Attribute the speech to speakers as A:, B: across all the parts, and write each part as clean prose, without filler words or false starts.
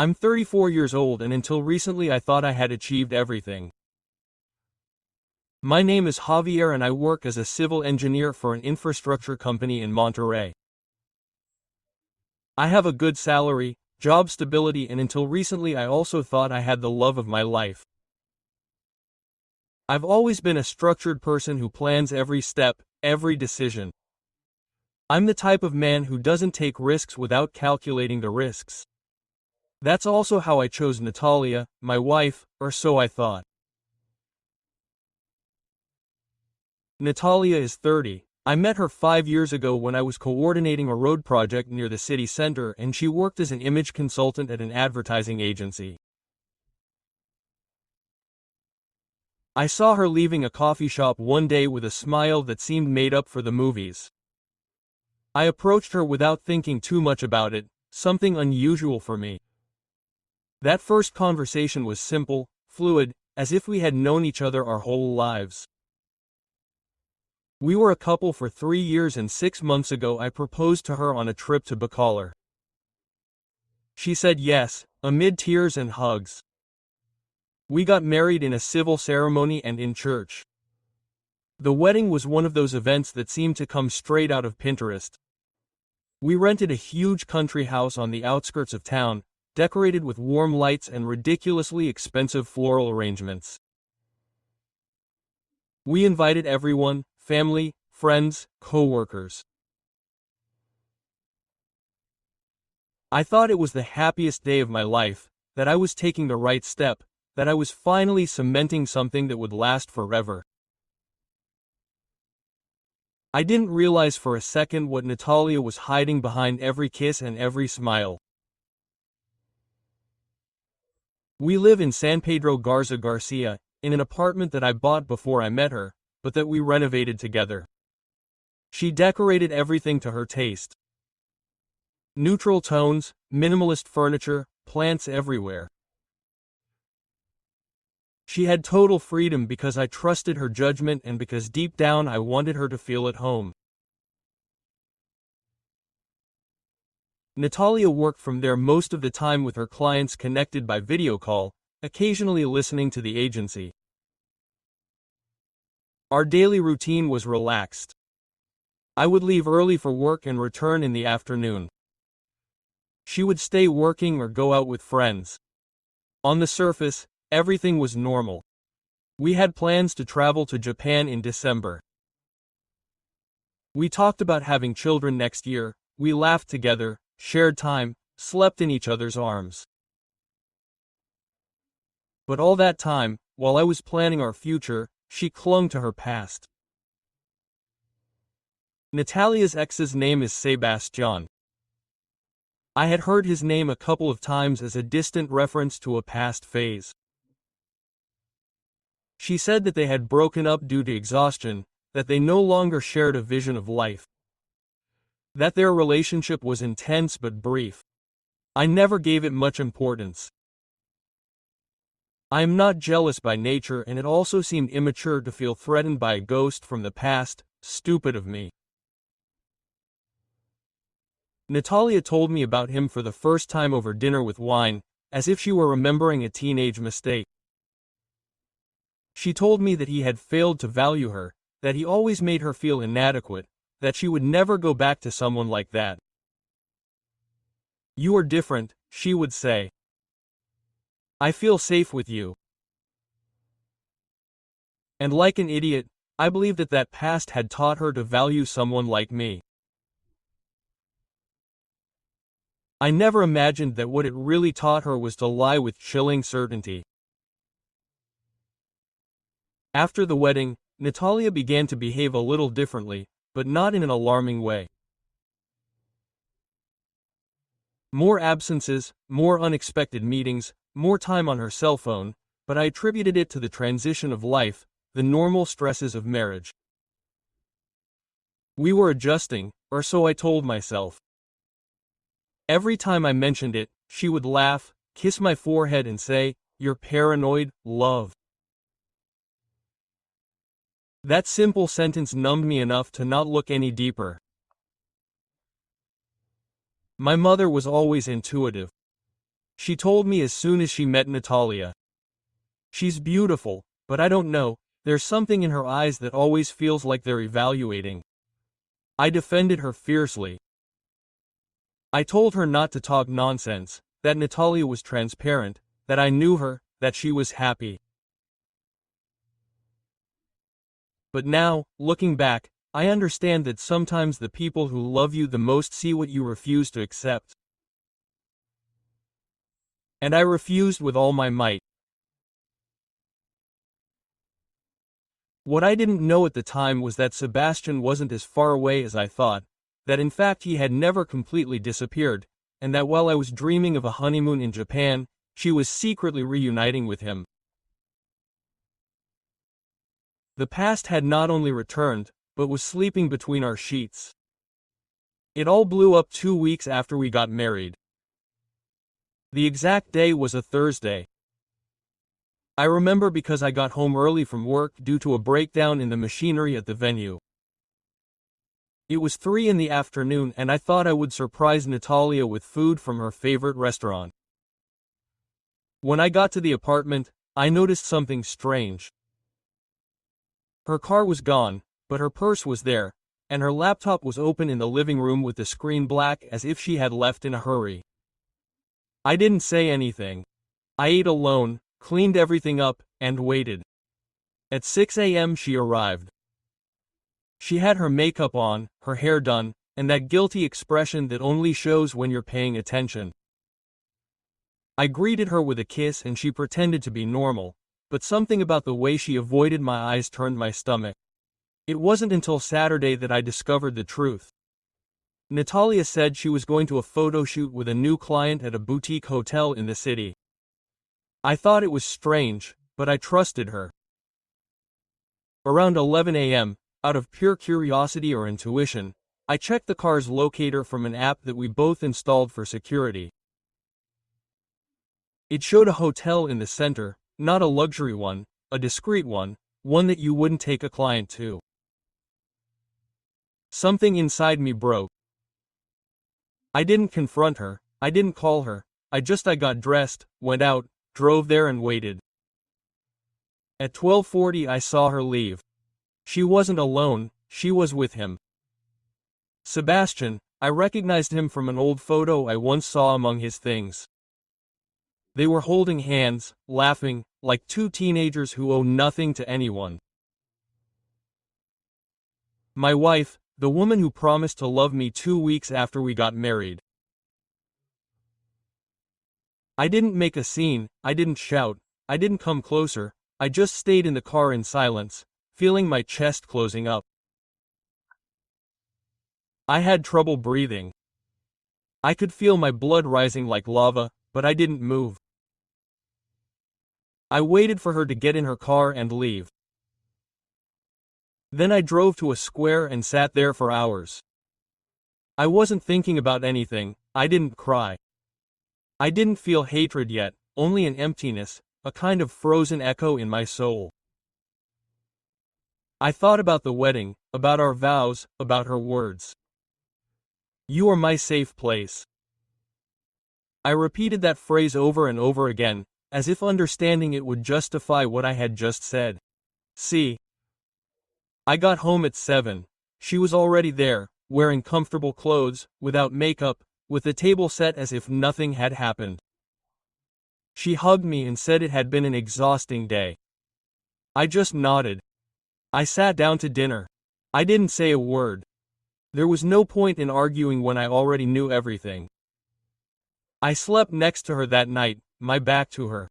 A: I'm 34 years old and until recently I thought I had achieved everything. My name is Javier and I work as a civil engineer for an infrastructure company in Monterrey. I have a good salary, job stability, and until recently I also thought I had the love of my life. I've always been a structured person who plans every step, every decision. I'm the type of man who doesn't take risks without calculating the risks. That's also how I chose Natalia, my wife, or so I thought. Natalia is 30. I met her 5 years ago when I was coordinating a road project near the city center and she worked as an image consultant at an advertising agency. I saw her leaving a coffee shop one day with a smile that seemed made up for the movies. I approached her without thinking too much about it, something unusual for me. That first conversation was simple, fluid, as if we had known each other our whole lives. We were a couple for 3 years and 6 months ago I proposed to her on a trip to Bacolor. She said yes, amid tears and hugs. We got married in a civil ceremony and in church. The wedding was one of those events that seemed to come straight out of Pinterest. We rented a huge country house on the outskirts of town, decorated with warm lights and ridiculously expensive floral arrangements. We invited everyone, family, friends, co-workers. I thought it was the happiest day of my life, that I was taking the right step, that I was finally cementing something that would last forever. I didn't realize for a second what Natalia was hiding behind every kiss and every smile. We live in San Pedro Garza Garcia, in an apartment that I bought before I met her, but that we renovated together. She decorated everything to her taste. Neutral tones, minimalist furniture, plants everywhere. She had total freedom because I trusted her judgment and because deep down I wanted her to feel at home. Natalia worked from there most of the time with her clients connected by video call, occasionally listening to the agency. Our daily routine was relaxed. I would leave early for work and return in the afternoon. She would stay working or go out with friends. On the surface, everything was normal. We had plans to travel to Japan in December. We talked about having children next year, we laughed together, shared time, slept in each other's arms. But all that time, while I was planning our future, she clung to her past. Natalia's ex's name is Sebastian. I had heard his name a couple of times as a distant reference to a past phase. She said that they had broken up due to exhaustion, that they no longer shared a vision of life. That their relationship was intense but brief. I never gave it much importance. I am not jealous by nature and it also seemed immature to feel threatened by a ghost from the past, stupid of me. Natalia told me about him for the first time over dinner with wine, as if she were remembering a teenage mistake. She told me that he had failed to value her, that he always made her feel inadequate, that she would never go back to someone like that. "You are different," she would say. "I feel safe with you." And like an idiot, I believed that that past had taught her to value someone like me. I never imagined that what it really taught her was to lie with chilling certainty. After the wedding, Natalia began to behave a little differently, but not in an alarming way. More absences, more unexpected meetings, more time on her cell phone, but I attributed it to the transition of life, the normal stresses of marriage. We were adjusting, or so I told myself. Every time I mentioned it, she would laugh, kiss my forehead and say, "You're paranoid, love." That simple sentence numbed me enough to not look any deeper. My mother was always intuitive. She told me as soon as she met Natalia. She's beautiful, but I don't know, there's something in her eyes that always feels like they're evaluating. I defended her fiercely. I told her not to talk nonsense, that Natalia was transparent, that I knew her, that she was happy. But now, looking back, I understand that sometimes the people who love you the most see what you refuse to accept. And I refused with all my might. What I didn't know at the time was that Sebastian wasn't as far away as I thought, that in fact he had never completely disappeared, and that while I was dreaming of a honeymoon in Japan, she was secretly reuniting with him. The past had not only returned, but was sleeping between our sheets. It all blew up 2 weeks after we got married. The exact day was a Thursday. I remember because I got home early from work due to a breakdown in the machinery at the venue. It was 3 in the afternoon and I thought I would surprise Natalia with food from her favorite restaurant. When I got to the apartment, I noticed something strange. Her car was gone, but her purse was there, and her laptop was open in the living room with the screen black as if she had left in a hurry. I didn't say anything. I ate alone, cleaned everything up, and waited. At 6 a.m. she arrived. She had her makeup on, her hair done, and that guilty expression that only shows when you're paying attention. I greeted her with a kiss and she pretended to be normal, but something about the way she avoided my eyes turned my stomach. It wasn't until Saturday that I discovered the truth. Natalia said she was going to a photo shoot with a new client at a boutique hotel in the city. I thought it was strange, but I trusted her. Around 11 a.m., out of pure curiosity or intuition, I checked the car's locator from an app that we both installed for security. It showed a hotel in the center, not a luxury one, a discreet one that you wouldn't take a client to. Something inside me broke. I didn't confront her, I didn't call her, I got dressed, went out, drove there and waited. At 12:40 I saw her leave. She wasn't alone, she was with him. Sebastian, I recognized him from an old photo I once saw among his things. They were holding hands, laughing, like two teenagers who owe nothing to anyone. My wife, the woman who promised to love me 2 weeks after we got married. I didn't make a scene, I didn't shout, I didn't come closer, I just stayed in the car in silence, feeling my chest closing up. I had trouble breathing. I could feel my blood rising like lava, but I didn't move. I waited for her to get in her car and leave. Then I drove to a square and sat there for hours. I wasn't thinking about anything, I didn't cry. I didn't feel hatred yet, only an emptiness, a kind of frozen echo in my soul. I thought about the wedding, about our vows, about her words. You are my safe place. I repeated that phrase over and over again, as if understanding it would justify what I had just said. See? I got home at 7. She was already there, wearing comfortable clothes, without makeup, with the table set as if nothing had happened. She hugged me and said it had been an exhausting day. I just nodded. I sat down to dinner. I didn't say a word. There was no point in arguing when I already knew everything. I slept next to her that night, my back to her.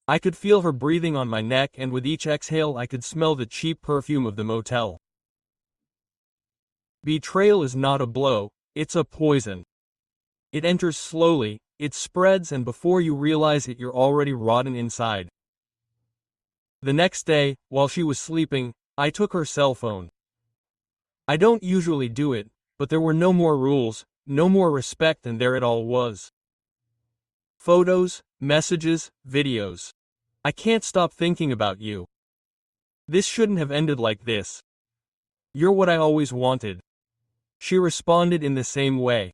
A: I could feel her breathing on my neck and with each exhale I could smell the cheap perfume of the motel. Betrayal is not a blow, it's a poison. It enters slowly, it spreads and before you realize it you're already rotten inside. The next day, while she was sleeping, I took her cell phone. I don't usually do it, but there were no more rules, no more respect and there it all was. Photos, messages, videos. I can't stop thinking about you. This shouldn't have ended like this. You're what I always wanted. She responded in the same way.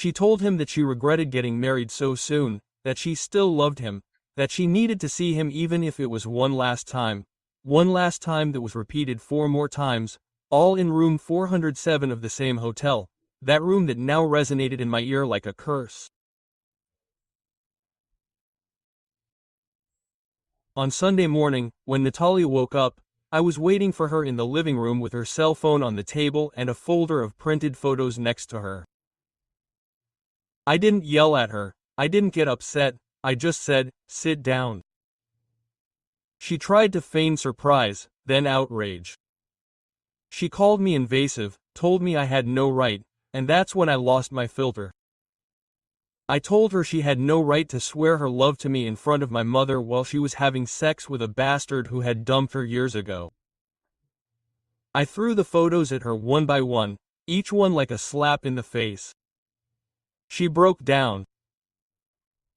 A: She told him that she regretted getting married so soon, that she still loved him, that she needed to see him even if it was one last time that was repeated 4 more times, all in room 407 of the same hotel, that room that now resonated in my ear like a curse. On Sunday morning, when Natalia woke up, I was waiting for her in the living room with her cell phone on the table and a folder of printed photos next to her. I didn't yell at her, I didn't get upset, I just said, "Sit down." She tried to feign surprise, then outrage. She called me invasive, told me I had no right, and that's when I lost my filter. I told her she had no right to swear her love to me in front of my mother while she was having sex with a bastard who had dumped her years ago. I threw the photos at her one by one, each one like a slap in the face. She broke down.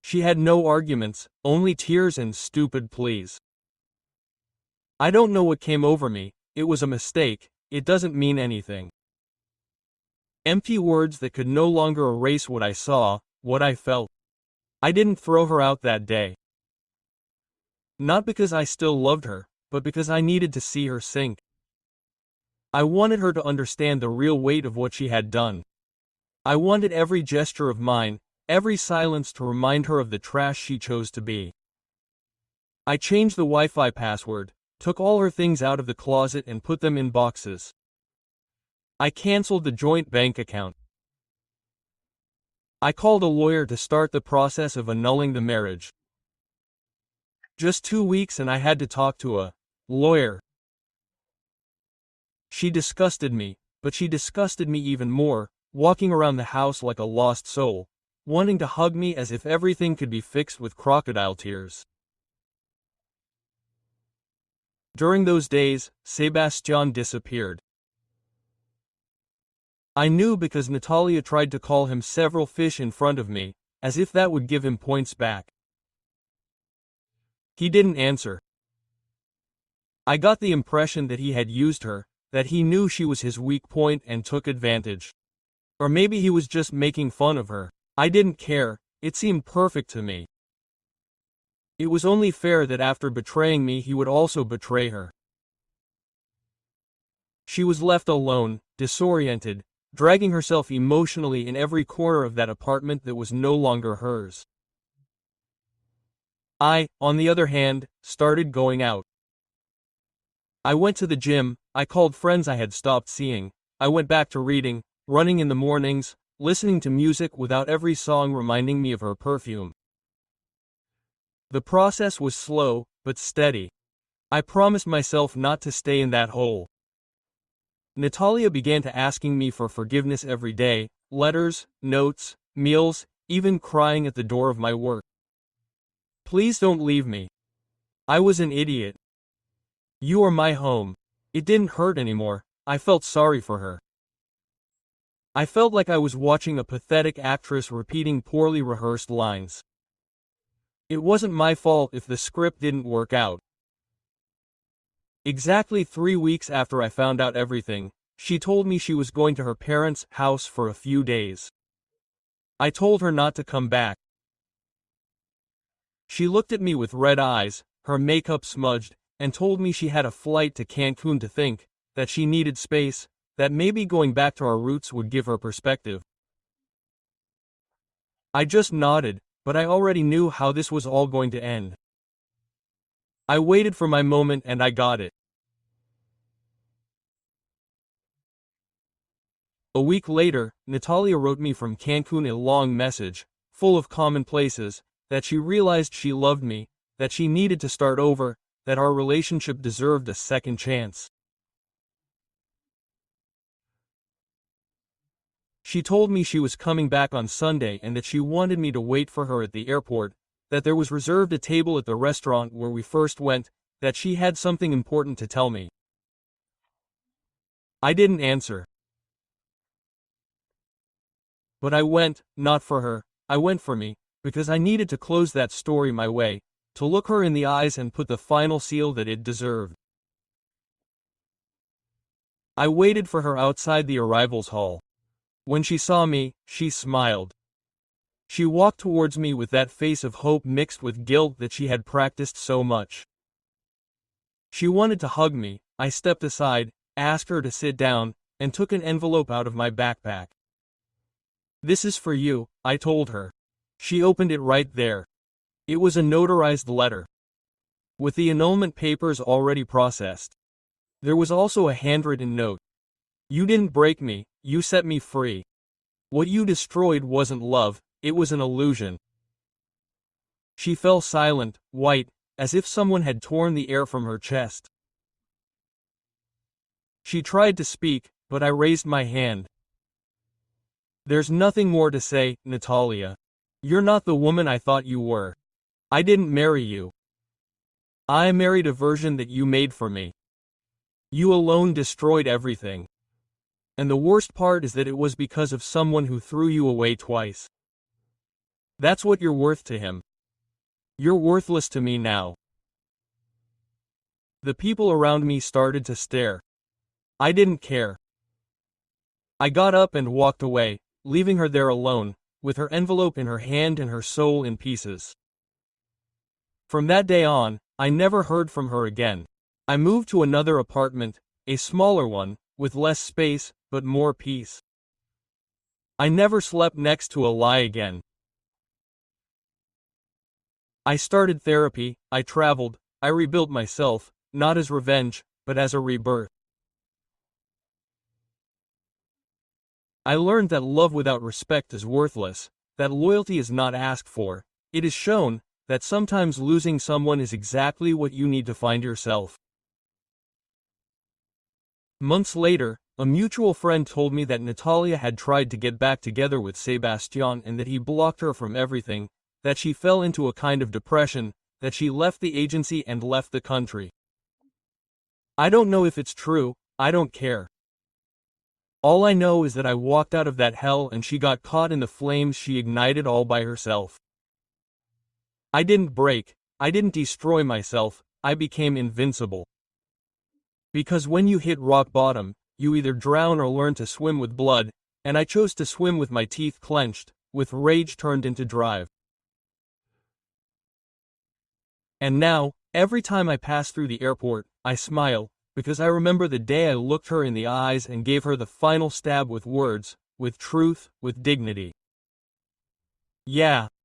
A: She had no arguments, only tears and stupid pleas. I don't know what came over me, it was a mistake, it doesn't mean anything. Empty words that could no longer erase what I saw, what I felt. I didn't throw her out that day. Not because I still loved her, but because I needed to see her sink. I wanted her to understand the real weight of what she had done. I wanted every gesture of mine, every silence to remind her of the trash she chose to be. I changed the Wi-Fi password, took all her things out of the closet and put them in boxes. I canceled the joint bank account. I called a lawyer to start the process of annulling the marriage. Just 2 weeks and I had to talk to a lawyer. She disgusted me, but she disgusted me even more, walking around the house like a lost soul, wanting to hug me as if everything could be fixed with crocodile tears. During those days, Sebastian disappeared. I knew because Natalia tried to call him several fish in front of me, as if that would give him points back. He didn't answer. I got the impression that he had used her, that he knew she was his weak point and took advantage. Or maybe he was just making fun of her. I didn't care, it seemed perfect to me. It was only fair that after betraying me he would also betray her. She was left alone, disoriented, dragging herself emotionally in every corner of that apartment that was no longer hers. I, on the other hand, started going out. I went to the gym, I called friends I had stopped seeing, I went back to reading, running in the mornings, listening to music without every song reminding me of her perfume. The process was slow, but steady. I promised myself not to stay in that hole. Natalia began to asking me for forgiveness every day, letters, notes, meals, even crying at the door of my work. Please don't leave me. I was an idiot. You are my home. It didn't hurt anymore, I felt sorry for her. I felt like I was watching a pathetic actress repeating poorly rehearsed lines. It wasn't my fault if the script didn't work out. Exactly 3 weeks after I found out everything, she told me she was going to her parents' house for a few days. I told her not to come back. She looked at me with red eyes, her makeup smudged, and told me she had a flight to Cancun to think, that she needed space, that maybe going back to our roots would give her perspective. I just nodded, but I already knew how this was all going to end. I waited for my moment and I got it. A week later, Natalia wrote me from Cancun a long message, full of commonplaces, that she realized she loved me, that she needed to start over, that our relationship deserved a second chance. She told me she was coming back on Sunday and that she wanted me to wait for her at the airport, that there was reserved a table at the restaurant where we first went, that she had something important to tell me. I didn't answer. But I went, not for her, I went for me, because I needed to close that story my way, to look her in the eyes and put the final seal that it deserved. I waited for her outside the arrivals hall. When she saw me, she smiled. She walked towards me with that face of hope mixed with guilt that she had practiced so much. She wanted to hug me. I stepped aside, asked her to sit down, and took an envelope out of my backpack. "This is for you," I told her. She opened it right there. It was a notarized letter, with the annulment papers already processed. There was also a handwritten note. "You didn't break me, you set me free. What you destroyed wasn't love, it was an illusion." She fell silent, white, as if someone had torn the air from her chest. She tried to speak, but I raised my hand. "There's nothing more to say, Natalia. You're not the woman I thought you were. I didn't marry you. I married a version that you made for me. You alone destroyed everything. And the worst part is that it was because of someone who threw you away twice. That's what you're worth to him. You're worthless to me now." The people around me started to stare. I didn't care. I got up and walked away, leaving her there alone, with her envelope in her hand and her soul in pieces. From that day on, I never heard from her again. I moved to another apartment, a smaller one, with less space, but more peace. I never slept next to a lie again. I started therapy, I traveled, I rebuilt myself, not as revenge, but as a rebirth. I learned that love without respect is worthless, that loyalty is not asked for, it is shown, that sometimes losing someone is exactly what you need to find yourself. Months later, a mutual friend told me that Natalia had tried to get back together with Sebastian and that he blocked her from everything, that she fell into a kind of depression, that she left the agency and left the country. I don't know if it's true, I don't care. All I know is that I walked out of that hell and she got caught in the flames she ignited all by herself. I didn't break, I didn't destroy myself, I became invincible. Because when you hit rock bottom, you either drown or learn to swim with blood, and I chose to swim with my teeth clenched, with rage turned into drive. And now, every time I pass through the airport, I smile, because I remember the day I looked her in the eyes and gave her the final stab with words, with truth, with dignity. Yeah,